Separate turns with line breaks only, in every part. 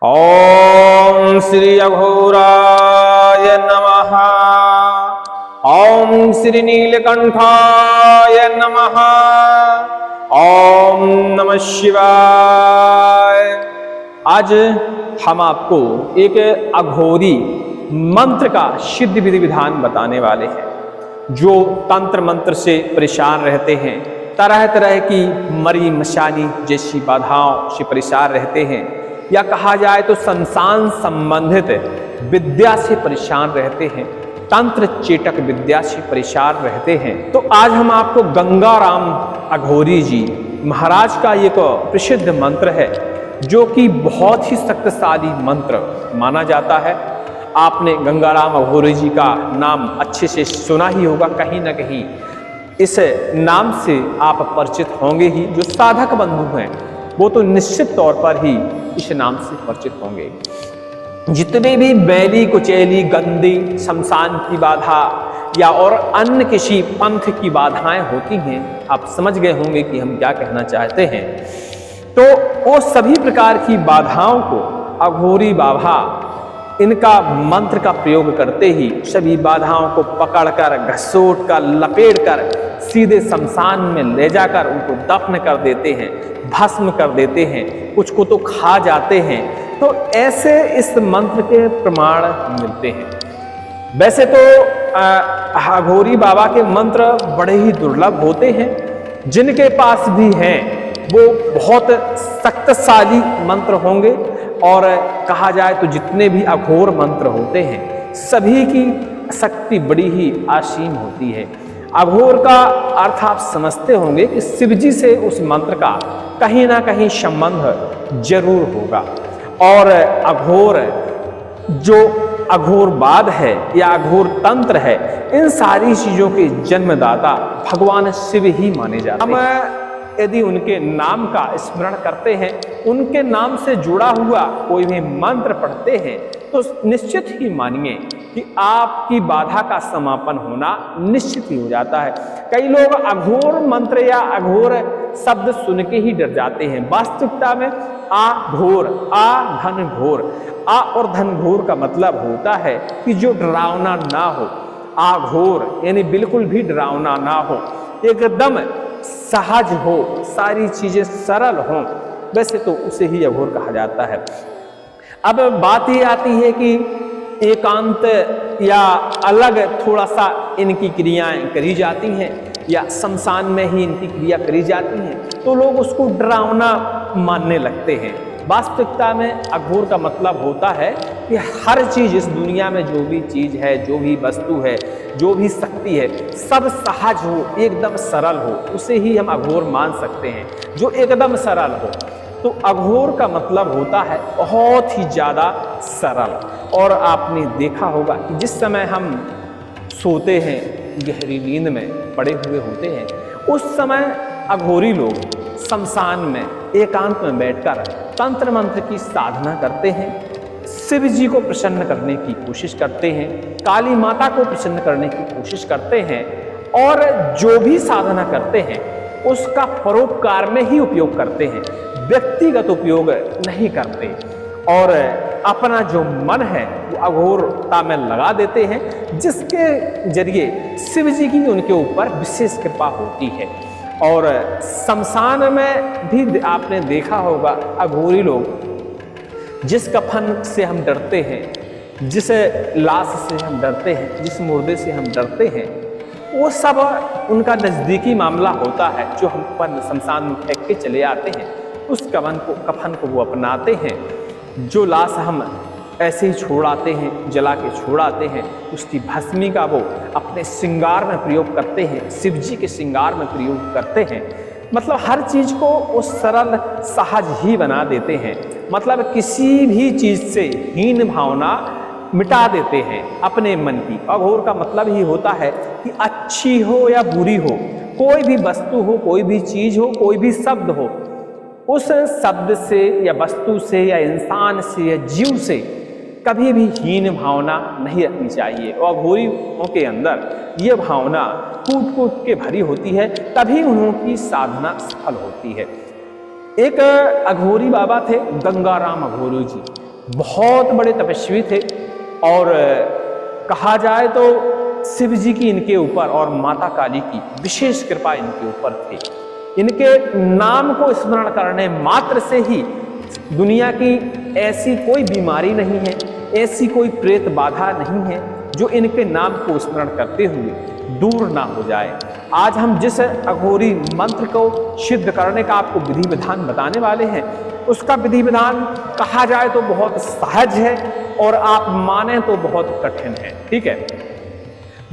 ओम श्री अघोराय नमः। ओम श्री नीलकंठाय नमः। ओम नमः शिवाय। आज हम आपको एक अघोरी मंत्र का सिद्ध विधि विधान बताने वाले हैं। जो तंत्र मंत्र से परेशान रहते हैं, तरह तरह की मरी मशानी जैसी बाधाओं से परेशान रहते हैं, या कहा जाए तो संसान संबंधित विद्या से परेशान रहते हैं, तंत्र चेटक विद्या से परेशान रहते हैं, तो आज हम आपको गंगाराम अघोरी जी महाराज का एक प्रसिद्ध मंत्र है जो कि बहुत ही शक्तिशाली मंत्र माना जाता है। आपने गंगाराम अघोरी जी का नाम अच्छे से सुना ही होगा, कहीं ना कहीं इस नाम से आप परिचित होंगे ही। जो साधक बंधु हैं वो तो निश्चित तौर पर ही इस नाम से परिचित होंगे। जितने भी बैली कुचैली गंदी शमशान की बाधा या और अन्य किसी पंथ की बाधाएं होती हैं, आप समझ गए होंगे कि हम क्या कहना चाहते हैं। तो वो सभी प्रकार की बाधाओं को अघोरी बाबा इनका मंत्र का प्रयोग करते ही सभी बाधाओं को पकड़कर घसोट कर लपेट कर सीधे शमशान में ले जाकर उनको दफन कर देते हैं, भस्म कर देते हैं, कुछ को तो खा जाते हैं। तो ऐसे इस मंत्र के प्रमाण मिलते हैं। वैसे तो अघोरी बाबा के मंत्र बड़े ही दुर्लभ होते हैं, जिनके पास भी हैं वो बहुत शक्तिशाली मंत्र होंगे। और कहा जाए तो जितने भी अघोर मंत्र होते हैं सभी की शक्ति बड़ी ही असीम होती है। अघोर का अर्थ आप समझते होंगे कि शिव जी से उस मंत्र का कहीं ना कहीं संबंध जरूर होगा। और अघोर जो अघोरवाद है या अघोर तंत्र है, इन सारी चीजों के जन्मदाता भगवान शिव ही माने जाते हैं। यदि उनके नाम का स्मरण करते हैं, उनके नाम से जुड़ा हुआ कोई भी मंत्र पढ़ते हैं, तो निश्चित ही मानिए कि आपकी बाधा का समापन होना निश्चित ही हो जाता है। कई लोग अघोर मंत्र या अघोर शब्द सुन के ही डर जाते हैं। वास्तविकता में अघोर, आ धन घोर, आ और धन घोर का मतलब होता है कि जो डरावना ना हो। अघोर यानी बिल्कुल भी डरावना ना हो, एकदम सहज हो, सारी चीजें सरल हों, वैसे तो उसे ही अघोर कहा जाता है। अब बात ये आती है कि एकांत या अलग थोड़ा सा इनकी क्रियाएं करी जाती हैं या शमशान में ही इनकी क्रिया करी जाती हैं, तो लोग उसको डरावना मानने लगते हैं। वास्तविकता में अघोर का मतलब होता है कि हर चीज इस दुनिया में जो भी चीज है, जो भी वस्तु है, जो भी शक्ति है, सब सहज हो, एकदम सरल हो, उसे ही हम अघोर मान सकते हैं, जो एकदम सरल हो। तो अघोर का मतलब होता है बहुत ही ज्यादा सरल। और आपने देखा होगा कि जिस समय हम सोते हैं, गहरी नींद में पड़े हुए होते हैं, उस समय अघोरी लोग शमशान में एकांत में बैठकर तंत्र मंत्र की साधना करते हैं, शिव जी को प्रसन्न करने की कोशिश करते हैं, काली माता को प्रसन्न करने की कोशिश करते हैं, और जो भी साधना करते हैं उसका परोपकार में ही उपयोग करते हैं, व्यक्तिगत उपयोग नहीं करते। और अपना जो मन है वो अघोरता में लगा देते हैं, जिसके जरिए शिव जी की उनके ऊपर विशेष कृपा होती है। और शमशान में भी आपने देखा होगा अघोरी लोग जिस कफन से हम डरते हैं, जिस लाश से हम डरते हैं, जिस मुर्दे से हम डरते हैं, वो सब उनका नज़दीकी मामला होता है जो हम पर शमशान में फेंक के चले आते हैं। उस कफन को वो अपनाते हैं। जो लाश हम ऐसे ही छोड़ आते हैं, जला के छोड़ आते हैं, उसकी भस्मी का वो अपने श्रृंगार में प्रयोग करते हैं, शिव जी के श्रृंगार में प्रयोग करते हैं। मतलब हर चीज को वो सरल सहज ही बना देते हैं। मतलब किसी भी चीज से हीन भावना मिटा देते हैं अपने मन की। अघोर का मतलब ही होता है कि अच्छी हो या बुरी हो, कोई भी वस्तु हो, कोई भी चीज हो, कोई भी शब्द हो, उस शब्द से या वस्तु से या इंसान से या जीव से कभी भी हीन भावना नहीं रखनी चाहिए। और अघोरियों के अंदर ये भावना कूट कूट के भरी होती है, तभी उनकी साधना सफल होती है। एक अघोरी बाबा थे, गंगाराम अघोरी जी। बहुत बड़े तपस्वी थे और कहा जाए तो शिव जी की इनके ऊपर और माता काली की विशेष कृपा इनके ऊपर थी। इनके नाम को स्मरण करने मात्र से ही दुनिया की ऐसी कोई बीमारी नहीं है, ऐसी कोई प्रेत बाधा नहीं है जो इनके नाम को स्मरण करते हुए दूर ना हो जाए। आज हम जिस अघोरी मंत्र को सिद्ध करने का आपको विधि विधान बताने वाले हैं, उसका विधि विधान कहा जाए तो बहुत सहज है और आप माने तो बहुत कठिन है। ठीक है,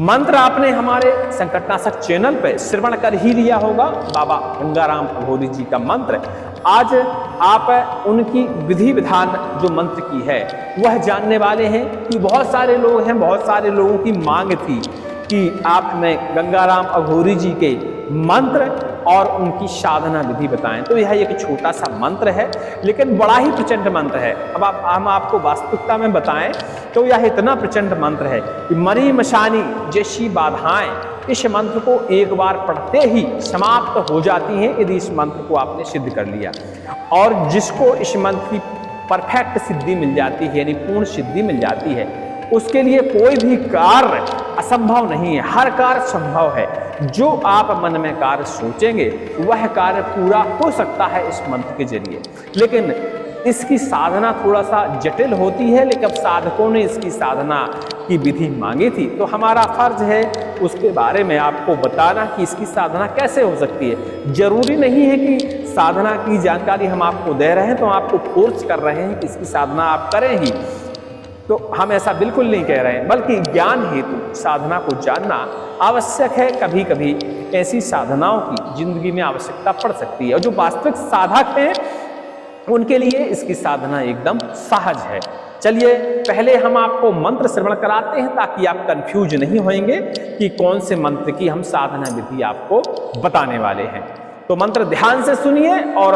मंत्र आपने हमारे संकटनाशक चैनल पे श्रवण कर ही लिया होगा, बाबा गंगाराम अघोरी जी का मंत्र। आज आप उनकी विधि विधान जो मंत्र की है वह जानने वाले हैं कि बहुत सारे लोग हैं, बहुत सारे लोगों की मांग थी कि आप हमें गंगाराम अघोरी जी के मंत्र और उनकी साधना विधि बताएं। तो यह एक छोटा सा मंत्र है लेकिन बड़ा ही प्रचंड मंत्र है। अब हम आपको वास्तविकता में बताएं तो यह इतना प्रचंड मंत्र है कि मरी मशानी जैसी बाधाएं इस मंत्र को एक बार पढ़ते ही समाप्त हो जाती हैं यदि इस मंत्र को आपने सिद्ध कर लिया। और जिसको इस मंत्र की परफेक्ट सिद्धि मिल जाती है, यानी पूर्ण सिद्धि मिल जाती है, उसके लिए कोई भी कार्य असंभव नहीं है, हर कार्य संभव है। जो आप मन में कार्य सोचेंगे वह कार्य पूरा हो सकता है इस मंत्र के जरिए। लेकिन इसकी साधना थोड़ा सा जटिल होती है, लेकिन अब साधकों ने इसकी साधना की विधि मांगी थी तो हमारा फर्ज है उसके बारे में आपको बताना कि इसकी साधना कैसे हो सकती है। जरूरी नहीं है कि साधना की जानकारी हम आपको दे रहे हैं तो आपको फोर्स कर रहे हैं कि इसकी साधना आप करें ही, तो हम ऐसा बिल्कुल नहीं कह रहे हैं, बल्कि ज्ञान हेतु साधना को जानना आवश्यक है। कभी कभी ऐसी साधनाओं की जिंदगी में आवश्यकता पड़ सकती है और जो वास्तविक साधक हैं उनके लिए इसकी साधना एकदम सहज है। चलिए पहले हम आपको मंत्र श्रवण कराते हैं ताकि आप कंफ्यूज नहीं होंगे कि कौन से मंत्र की हम साधना विधि आपको बताने वाले हैं। तो मंत्र ध्यान से सुनिए और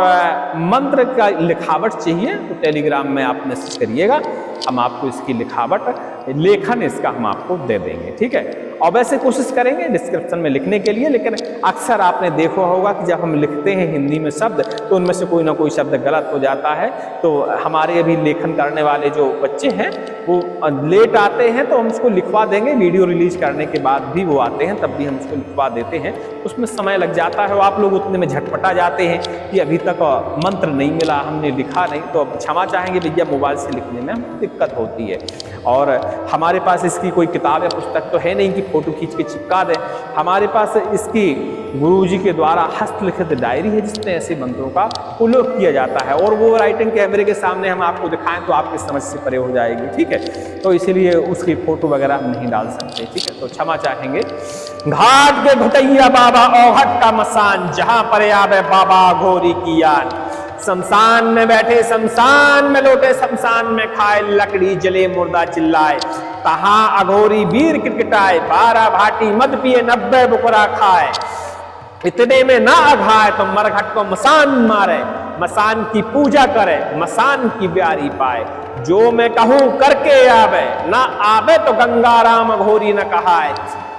मंत्र का लिखावट चाहिए तो टेलीग्राम में आप मैसेज करिएगा, हम आपको इसकी लिखावट लेखन इसका हम आपको दे देंगे। ठीक है, और वैसे कोशिश करेंगे डिस्क्रिप्शन में लिखने के लिए, लेकिन अक्सर आपने देखा होगा कि जब हम लिखते हैं हिंदी में शब्द तो उनमें से कोई ना कोई शब्द गलत हो जाता है। तो हमारे अभी लेखन करने वाले जो बच्चे हैं वो लेट आते हैं तो हम उसको लिखवा देंगे, वीडियो रिलीज करने के बाद भी वो आते हैं तब भी हम उसको लिखवा देते हैं, उसमें समय लग जाता है और आप लोग उतने में झटपटा जाते हैं कि अभी तक मंत्र नहीं मिला, हमने लिखा नहीं। तो अब क्षमा चाहेंगे भैया, मोबाइल से लिखने में दिक्कत होती है और हमारे पास इसकी कोई किताब या पुस्तक तो है नहीं कि फोटो खींच के चिपका दें। हमारे पास इसकी गुरुजी के द्वारा हस्तलिखित डायरी है जिसमें ऐसे मंत्रों का उल्लेख किया जाता है और वो राइटिंग कैमरे के सामने हम आपको दिखाएं तो आपकी समझ से परे हो जाएगी। ठीक है, तो इसीलिए उसकी फोटो वगैरह हम नहीं डाल सकते। ठीक है, तो क्षमा चाहेंगे। घाट के घुटैया बाबा औहट का मसान, जहां पर आवे बाबा अघोरी की याद। शमशान में बैठे शमशान में लौटे, शमशान में खाए लकड़ी जले मुर्दा चिल्लाए। कहाँ अघोरी वीर किटकिटाए, 12 भाटी मद पिए 90 बुकरा खाए। इतने में ना अघाए तो मरघट को मसान मारे, मसान की पूजा करे मसान की ब्यारी पाए। जो मैं कहूँ करके आवे, ना आवे तो गंगाराम अघोरी न कहाए।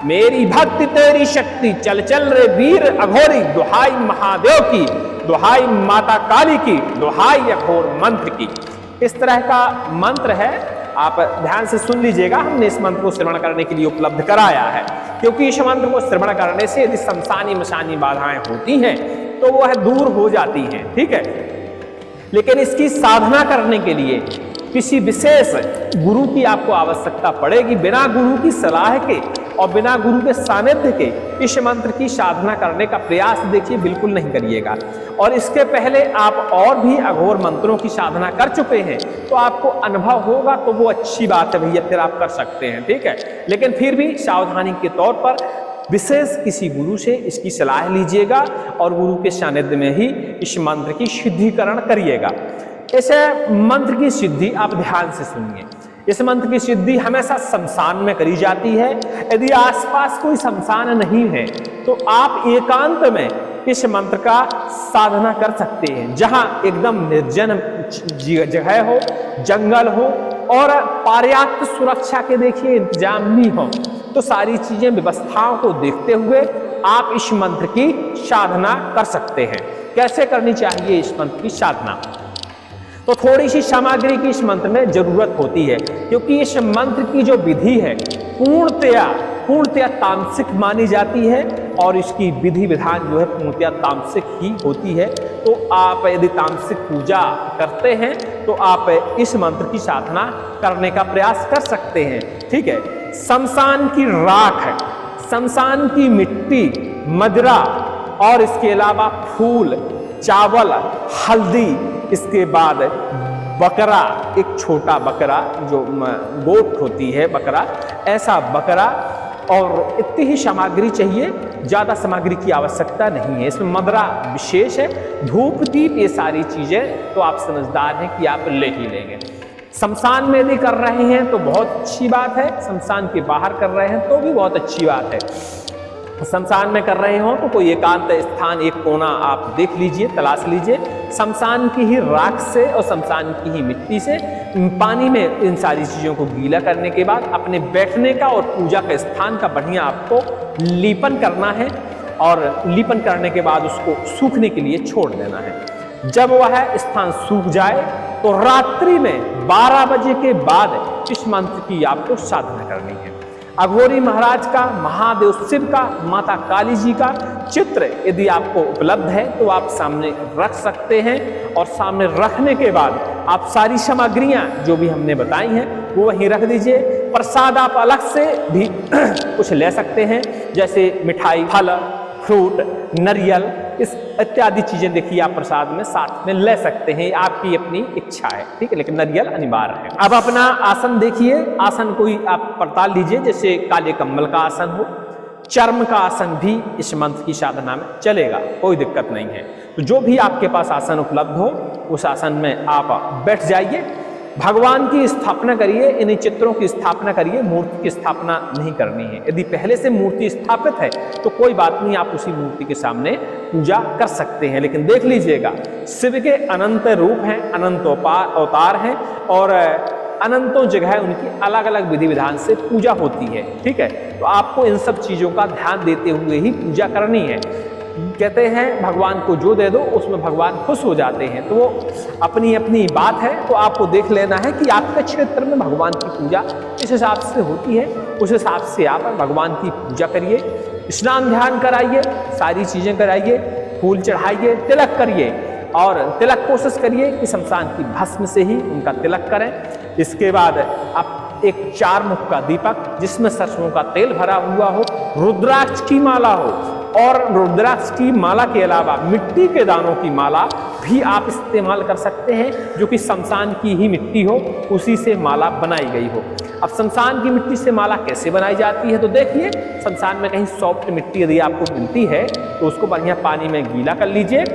मेरी भक्ति तेरी शक्ति, चल चल रे वीर अघोरी। दुहाई महादेव की, दुहाई माता काली की, दुहाई अघोर मंत्र की। इस तरह का मंत्र है, आप ध्यान से सुन लीजिएगा। हमने इस मंत्र को श्रवण करने के लिए उपलब्ध कराया है क्योंकि इस मंत्र को श्रवण करने से यदि शमशानी मशानी बाधाएं होती हैं तो वह दूर हो जाती हैं। ठीक है, लेकिन इसकी साधना करने के लिए किसी विशेष गुरु की आपको आवश्यकता पड़ेगी। बिना गुरु की सलाह के और बिना गुरु के सानिध्य के इस मंत्र की साधना करने का प्रयास देखिए बिल्कुल नहीं करिएगा। और इसके पहले आप और भी अघोर मंत्रों की साधना कर चुके हैं तो आपको अनुभव होगा तो वो अच्छी बात है भैया, फिर आप कर सकते हैं। ठीक है, लेकिन फिर भी सावधानी के तौर पर विशेष किसी गुरु से इसकी सलाह लीजिएगा और गुरु के सानिध्य में ही इस मंत्र की सिद्धिकरण करिएगा। ऐसे मंत्र की सिद्धि आप ध्यान से सुनिए। इस मंत्र की सिद्धि हमेशा शमशान में करी जाती है। यदि आसपास कोई शमशान नहीं है तो आप एकांत में इस मंत्र का साधना कर सकते हैं, जहां एकदम निर्जन जगह हो, जंगल हो और पर्याप्त सुरक्षा के देखिए इंतजाम भी हो। तो सारी चीजें व्यवस्थाओं को देखते हुए आप इस मंत्र की साधना कर सकते हैं। कैसे करनी चाहिए इस मंत्र की साधना? तो थोड़ी सी सामग्री की इस मंत्र में जरूरत होती है, क्योंकि इस मंत्र की जो विधि है पूर्णतया तामसिक मानी जाती है और इसकी विधि विधान जो है पूर्णतया तामसिक ही होती है। तो आप यदि तामसिक पूजा करते हैं तो आप इस मंत्र की साधना करने का प्रयास कर सकते हैं। ठीक है, शमशान की राख, शमशान की मिट्टी, मदिरा और इसके अलावा फूल, चावल, हल्दी, इसके बाद बकरा, एक छोटा बकरा जो गोट होती है बकरा, ऐसा बकरा, और इतनी ही सामग्री चाहिए, ज़्यादा सामग्री की आवश्यकता नहीं है। इसमें मदिरा विशेष है, धूप दीप ये सारी चीज़ें तो आप समझदार हैं कि आप ले ही लेंगे। शमशान में यदि कर रहे हैं तो बहुत अच्छी बात है, शमशान के बाहर कर रहे हैं तो भी बहुत अच्छी बात है। शमशान में कर रहे हो तो कोई एकांत स्थान, एक कोना आप देख लीजिए, तलाश लीजिए, शमशान की ही राख से और शमशान की ही मिट्टी से पानी में इन सारी चीज़ों को गीला करने के बाद अपने बैठने का और पूजा का स्थान का बढ़िया आपको लीपन करना है, और लीपन करने के बाद उसको सूखने के लिए छोड़ देना है। जब वह स्थान सूख जाए तो रात्रि में 12 बजे के बाद इस मंत्र की आपको साधना करनी है। अघोरी महाराज का, महादेव शिव का, माता काली जी का चित्र यदि आपको उपलब्ध है तो आप सामने रख सकते हैं, और सामने रखने के बाद आप सारी सामग्रियां जो भी हमने बताई हैं वो वहीं रख दीजिए। प्रसाद आप अलग से भी कुछ ले सकते हैं, जैसे मिठाई, फल, फ्रूट, नारियल, इस इत्यादि चीजें देखिए आप प्रसाद में साथ में ले सकते हैं, आपकी अपनी इच्छा है। ठीक है, लेकिन नारियल अनिवार्य है। अब अपना आसन देखिए, आसन कोई आप पड़ताल लीजिए, जैसे काले कम्बल का आसन हो, चर्म का आसन भी इस मंत्र की साधना में चलेगा, कोई दिक्कत नहीं है। तो जो भी आपके पास आसन उपलब्ध हो उस आसन में आप बैठ जाइए, भगवान की स्थापना करिए, इन्हीं चित्रों की स्थापना करिए, मूर्ति की स्थापना नहीं करनी है। यदि पहले से मूर्ति स्थापित है तो कोई बात नहीं, आप उसी मूर्ति के सामने पूजा कर सकते हैं। लेकिन देख लीजिएगा, शिव के अनंत रूप हैं, अनंत अवतार हैं, और अनंतों जगह उनकी अलग अलग विधि विधान से पूजा होती है। ठीक है, तो आपको इन सब चीज़ों का ध्यान देते हुए ही पूजा करनी है। कहते हैं भगवान को जो दे दो उसमें भगवान खुश हो जाते हैं, तो वो अपनी अपनी बात है। तो आपको देख लेना है कि आपके क्षेत्र में भगवान की पूजा इस हिसाब से होती है, उस हिसाब से आप भगवान की पूजा करिए, स्नान ध्यान कराइए, सारी चीज़ें कराइए, फूल चढ़ाइए, तिलक करिए, और तिलक कोशिश करिए कि शमशान की भस्म से ही उनका तिलक करें। इसके बाद आप एक 4 मुख का दीपक जिसमें सरसों का तेल भरा हुआ हो, रुद्राक्ष की माला हो, और रुद्राक्ष की माला के अलावा मिट्टी के दानों की माला भी आप इस्तेमाल कर सकते हैं, जो कि शमशान की ही मिट्टी हो, उसी से माला बनाई गई हो। अब शमशान की मिट्टी से माला कैसे बनाई जाती है तो देखिए, शमशान में कहीं सॉफ्ट मिट्टी यदि आपको मिलती है तो उसको बढ़िया पानी में गीला कर लीजिए,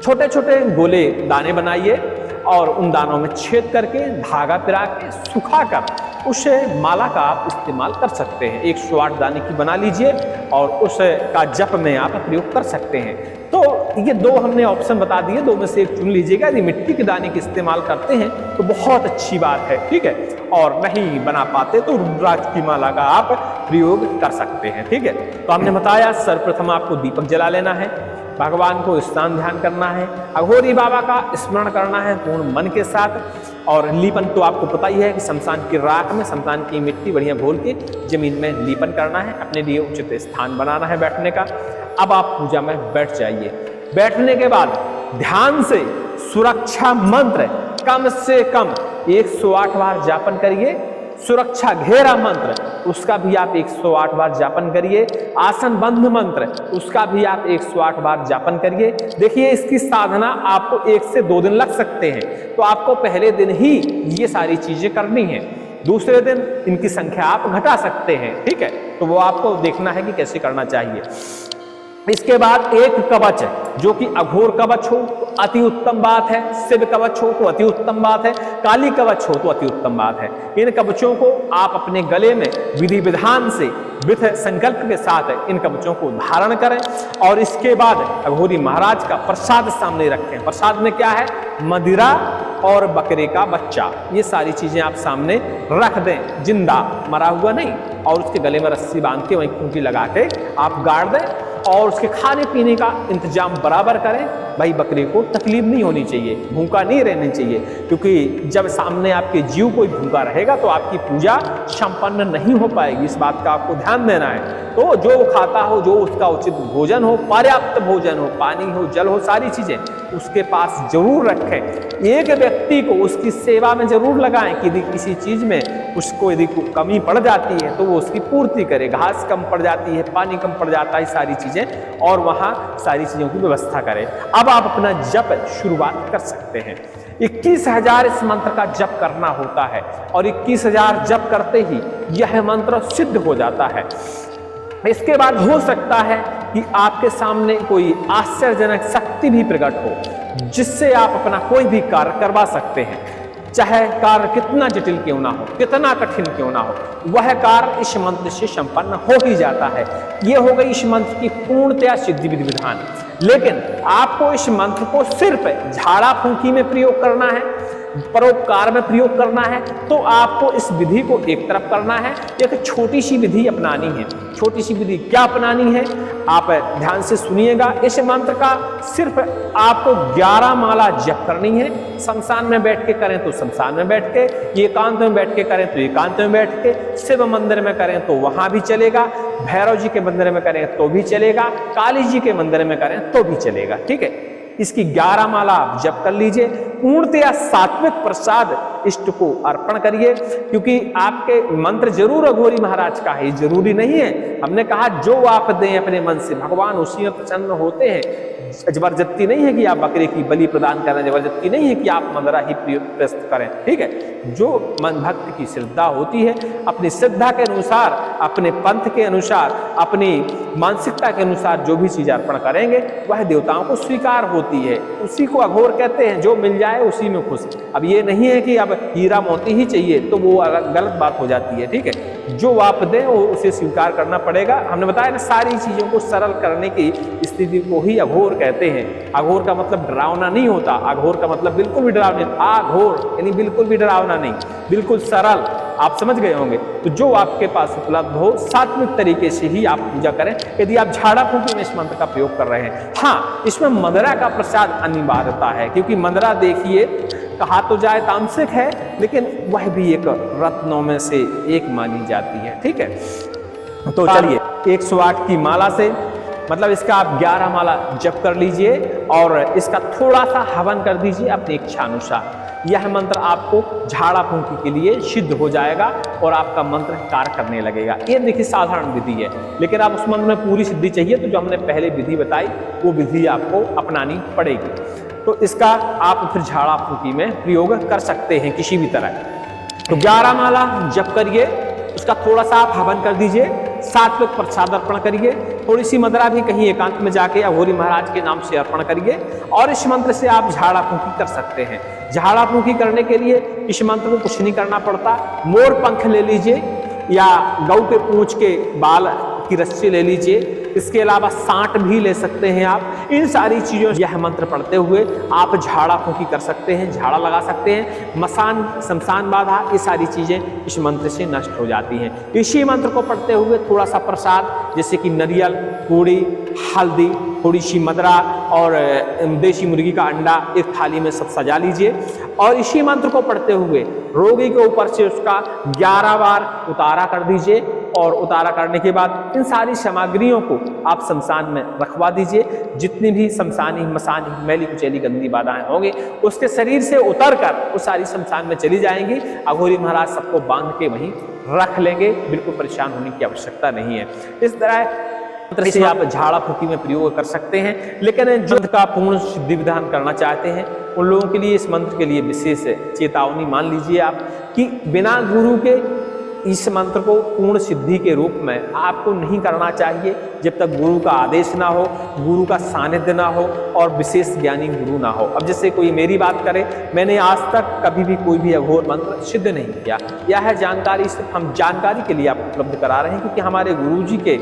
छोटे छोटे गोले दाने बनाइए, और उन दानों में छेद करके धागा पिरा के सुखाकर उस माला का आप इस्तेमाल कर सकते हैं। 108 दाने की बना लीजिए और उसका जप में आप प्रयोग कर सकते हैं। तो ये 2 हमने ऑप्शन बता दिए, 2 में से एक चुन लीजिएगा। यदि मिट्टी के दाने के इस्तेमाल करते हैं तो बहुत अच्छी बात है, ठीक है, और नहीं बना पाते तो रुद्राक्ष की माला का आप प्रयोग कर सकते हैं। ठीक है, तो हमने बताया सर्वप्रथम आपको दीपक जला लेना है, भगवान को स्नान ध्यान करना है, अघोरी बाबा का स्मरण करना है पूर्ण मन के साथ, और लीपन तो आपको पता ही है कि शमशान की राख में शमशान की मिट्टी बढ़िया घोल के जमीन में लीपन करना है, अपने लिए उचित स्थान बनाना है बैठने का। अब आप पूजा में बैठ जाइए। बैठने के बाद ध्यान से सुरक्षा मंत्र कम से कम 108 बार जापन करिए। सुरक्षा घेरा मंत्र उसका भी आप 108 बार जापन करिए। आसन बंध मंत्र उसका भी आप 108 बार जापन करिए। देखिए, इसकी साधना आपको 1 से 2 दिन लग सकते हैं, तो आपको पहले दिन ही ये सारी चीजें करनी है, दूसरे दिन इनकी संख्या आप घटा सकते हैं। ठीक है, तो वो आपको देखना है कि कैसे करना चाहिए। इसके बाद एक कवच जो कि अघोर कवच हो तो अति उत्तम बात है, शिव कवच हो तो अति उत्तम बात है, काली कवच हो तो अति उत्तम बात है। इन कवचों को आप अपने गले में विधि विधान से विध संकल्प के साथ इन कवचों को धारण करें, और इसके बाद अघोरी महाराज का प्रसाद सामने रखें। प्रसाद में क्या है? मदिरा और बकरे का बच्चा, ये सारी चीजें आप सामने रख दें, जिंदा मरा हुआ नहीं, और उसके गले में रस्सी बांध के वहीं खूंटी लगा के आप गाड़ दें। और उसके खाने पीने का इंतजाम बराबर करें। भाई बकरे को तकलीफ नहीं होनी चाहिए, भूखा नहीं रहना चाहिए, क्योंकि जब सामने आपके जीव कोई भूखा रहेगा तो आपकी पूजा संपन्न नहीं हो पाएगी। इस बात का आपको ध्यान देना है। तो जो खाता हो, जो उसका उचित भोजन हो, पर्याप्त भोजन हो, पानी हो, जल हो, सारी चीजें उसके पास जरूर रखें। एक व्यक्ति को उसकी सेवा में जरूर लगाएं कि यदि किसी चीज में उसको यदि कमी पड़ जाती है तो वो उसकी पूर्ति करे। घास कम पड़ जाती है, पानी कम पड़ जाता है, सारी चीजें, और वहां सारी चीजों की व्यवस्था करें। अब आप अपना जप शुरुआत कर सकते हैं। 21,000 इस मंत्र का जप करना होता है और 21,000 जप करते ही यह मंत्र सिद्ध हो जाता है। इसके बाद हो सकता है कि आपके सामने कोई आश्चर्यजनक शक्ति भी प्रकट हो, जिससे आप अपना कोई भी कार्य करवा सकते हैं। चाहे कार्य कितना जटिल क्यों ना हो, कितना कठिन क्यों ना हो, वह कार्य इस मंत्र से संपन्न हो ही जाता है। यह हो गई इस मंत्र की पूर्णतया सिद्धि विधि विधान। लेकिन आपको इस मंत्र को सिर्फ झाड़ा फूंकी में प्रयोग करना है, परोपकार में प्रयोग करना है, तो आपको इस विधि को एक तरफ करना है। एक छोटी सी विधि अपनानी है। छोटी सी विधि क्या अपनानी है, आप ध्यान से सुनिएगा। इस मंत्र का सिर्फ आपको 11 माला जप करनी है। शमशान में बैठ के करें तो शमशान में बैठ के, एकांत में बैठ के करें तो एकांत में बैठ के, शिव मंदिर में करें तो वहां भी चलेगा, भैरव जी के मंदिर में करें तो भी चलेगा, काली जी के मंदिर में करें तो भी चलेगा। ठीक है, इसकी 11 माला आप जप कर लीजिए। पूर्णतया सात्विक प्रसाद इष्ट को अर्पण करिए, क्योंकि आपके मंत्र जरूर अघोरी महाराज का है, जरूरी नहीं है। हमने कहा जो आप दें अपने मन से भगवान उसी में प्रसन्न होते हैं। जबरदस्ती नहीं है कि आप बकरे की बलि प्रदान करें, जबरदस्ती नहीं है कि आप मंदरा ही प्रस्तुत करें। ठीक है, जो मन भक्त की श्रद्धा होती है, अपनी श्रद्धा के अनुसार, अपने पंथ के अनुसार, अपनी मानसिकता के अनुसार जो भी चीज अर्पण करेंगे वह देवताओं को स्वीकार होती है। उसी को अघोर कहते हैं, जो मिल जाए उसी में खुश। अब ये नहीं है कि अब हीरा मोती ही चाहिए, तो वो गलत बात हो जाती है। ठीक है, जो आप दें वो उसे स्वीकार करना पड़ेगा। हमने बताया ना, सारी चीजों को सरल करने की स्थिति को ही अघोर कहते हैं। अघोर का मतलब डरावना नहीं होता, अघोर का मतलब बिल्कुल भी डरावना नहीं, अघोर यानी बिल्कुल भी डरावना नहीं, बिल्कुल सरल। आप समझ गए होंगे। तो जो आपके पास उपलब्ध हो, सात्विक तरीके से ही आप पूजा करें। यदि आप झाड़ा फूंकी में इस मंत्र का प्रयोग कर रहे हैं, हाँ, इसमें मदरा का प्रसाद अनिवार्यता है, क्योंकि मदरा देखिए कहा तो जाए तामसिक है, लेकिन वह भी एक रत्नों में से एक मानी जाती है। ठीक है, तो चलिए 108 की माला से, मतलब इसका आप 11 माला जप कर लीजिए और इसका थोड़ा सा हवन कर दीजिए अपनी इच्छा अनुसार। यह मंत्र आपको झाड़ा फूंकी के लिए सिद्ध हो जाएगा और आपका मंत्र कार्य करने लगेगा। ये देखिए साधारण विधि है, लेकिन आप उस मंत्र में पूरी सिद्धि चाहिए तो जो हमने पहले विधि बताई वो विधि आपको अपनानी पड़ेगी। तो इसका आप फिर झाड़ा फूंकी में प्रयोग कर सकते हैं किसी भी तरह। तो 11 माला जप करिए, उसका थोड़ा सा आप हवन कर दीजिए, सात्विक प्रसाद अर्पण करिए, थोड़ी सी मदरा भी कहीं एकांत में जाके अघोरी महाराज के नाम से अर्पण करिए। और इस मंत्र से आप झाड़ा फूंकी कर सकते हैं। झाड़ा फूंकी करने के लिए इस मंत्र को कुछ नहीं करना पड़ता। मोर पंख ले लीजिए या गौ के पूंछ के बाल की रस्सी ले लीजिए, इसके अलावा सांट भी ले सकते हैं आप। इन सारी चीजों यह मंत्र पढ़ते हुए आप झाड़ा फूंकी कर सकते हैं, झाड़ा लगा सकते हैं। मसान, शमशान बाधा, ये सारी चीजें इस मंत्र से नष्ट हो जाती हैं। इसी मंत्र को पढ़ते हुए थोड़ा सा प्रसाद जैसे कि नारियल, पूड़ी, हल्दी, थोड़ी सी मदरा और देसी मुर्गी का अंडा एक थाली में सब सजा लीजिए और इसी मंत्र को पढ़ते हुए रोगी के ऊपर से उसका 11 बार उतारा कर दीजिए। और उतारा करने के बाद इन सारी सामग्रियों को आप शमशान में रखवा दीजिए। जितनी भी शमशानी, मसानी, मैली कुचैली, गंदी बाधाएं होंगी उसके शरीर से उतरकर वो सारी शमशान में चली जाएंगी। अघोरी महाराज सबको बांध के वहीं रख लेंगे, बिल्कुल परेशान होने की आवश्यकता नहीं है। इस तरह से आप झाड़ा फूंकी में प्रयोग कर सकते हैं। लेकिन जो का पूर्ण सिद्धि विधान करना चाहते हैं उन लोगों के लिए इस मंत्र के लिए विशेष चेतावनी मान लीजिए आप कि बिना गुरु के इस मंत्र को पूर्ण सिद्धि के रूप में आपको नहीं करना चाहिए जब तक गुरु का आदेश ना हो, गुरु का सानिध्य ना हो और विशेष ज्ञानी गुरु ना हो। अब जैसे कोई मेरी बात करे, मैंने आज तक कभी भी कोई भी अघोर मंत्र सिद्ध नहीं किया। यह जानकारी सिर्फ हम जानकारी के लिए आपको उपलब्ध करा रहे हैं, क्योंकि हमारे गुरु जी के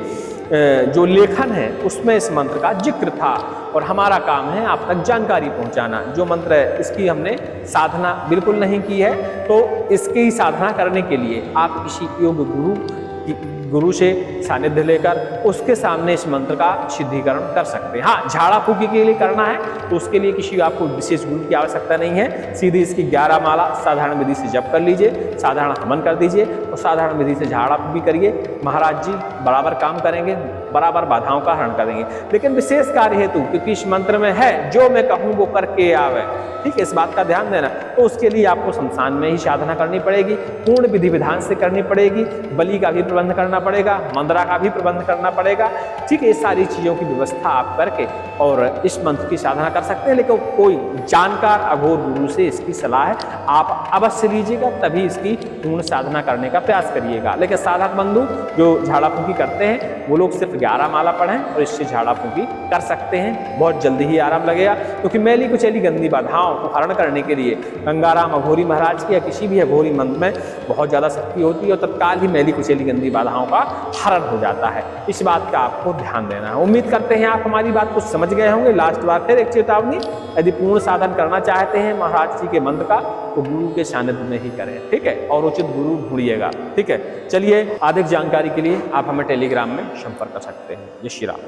जो लेखन है उसमें इस मंत्र का जिक्र था और हमारा काम है आप तक जानकारी पहुंचाना। जो मंत्र है इसकी हमने साधना बिल्कुल नहीं की है, तो इसकी साधना करने के लिए आप किसी योग गुरु से सानिध्य लेकर उसके सामने इस मंत्र का सिद्धिकरण कर सकते हैं। हाँ, झाड़ा फूकी के लिए करना है तो उसके लिए किसी आपको विशेष गुरु की आवश्यकता नहीं है। सीधी इसकी 11 माला साधारण विधि से जप कर लीजिए, साधारण हवन कर दीजिए और साधारण विधि से झाड़ा फूकी करिए। महाराज जी बराबर काम करेंगे, बराबर बाधाओं का हरण करेंगे। लेकिन विशेष कार्य हेतु, क्योंकि इस मंत्र में है जो मैं कहूँ वो करके आवे, ठीक है, इस बात का ध्यान देना। तो उसके लिए आपको शमशान में ही साधना करनी पड़ेगी, पूर्ण विधि विधान से करनी पड़ेगी, बलि का भी प्रबंध करना पड़ेगा, मंदरा का भी प्रबंध करना पड़ेगा, ठीक है। ये सारी चीज़ों की व्यवस्था आप करके और इस मंत्र की साधना कर सकते हैं। लेकिन कोई जानकार अघोर गुरु से इसकी सलाह आप अवश्य लीजिएगा, तभी इसकी पूर्ण साधना करने का प्रयास करिएगा। लेकिन साधारण बंधु जो झाड़ा फूकी करते हैं वो लोग सिर्फ 11 माला पढ़ें और इससे झाड़ा फूकी कर सकते हैं, बहुत जल्दी ही आराम लगेगा। क्योंकि मैली कुचैली गंदी बाधाओं को हरण करने के लिए गंगाराम अघोरी महाराज की या किसी भी अघोरी मंत्र में बहुत ज़्यादा शक्ति होती है और तत्काल ही मैली कुचैली गंदी बाधाओं का हरण हो जाता है। इस बात का आपको ध्यान देना है। उम्मीद करते हैं आप हमारी बात को समझ गए होंगे। लास्ट बार फिर एक चेतावनी, यदि पूर्ण साधन करना चाहते हैं महाराज जी के मंत्र का तो गुरु के सानिध्य में ही करें, ठीक है, और उचित गुरु ढूंढिएगा, ठीक है। चलिए, अधिक जानकारी के लिए आप हमें टेलीग्राम में संपर्क कर सकते हैं। जय श्री राम।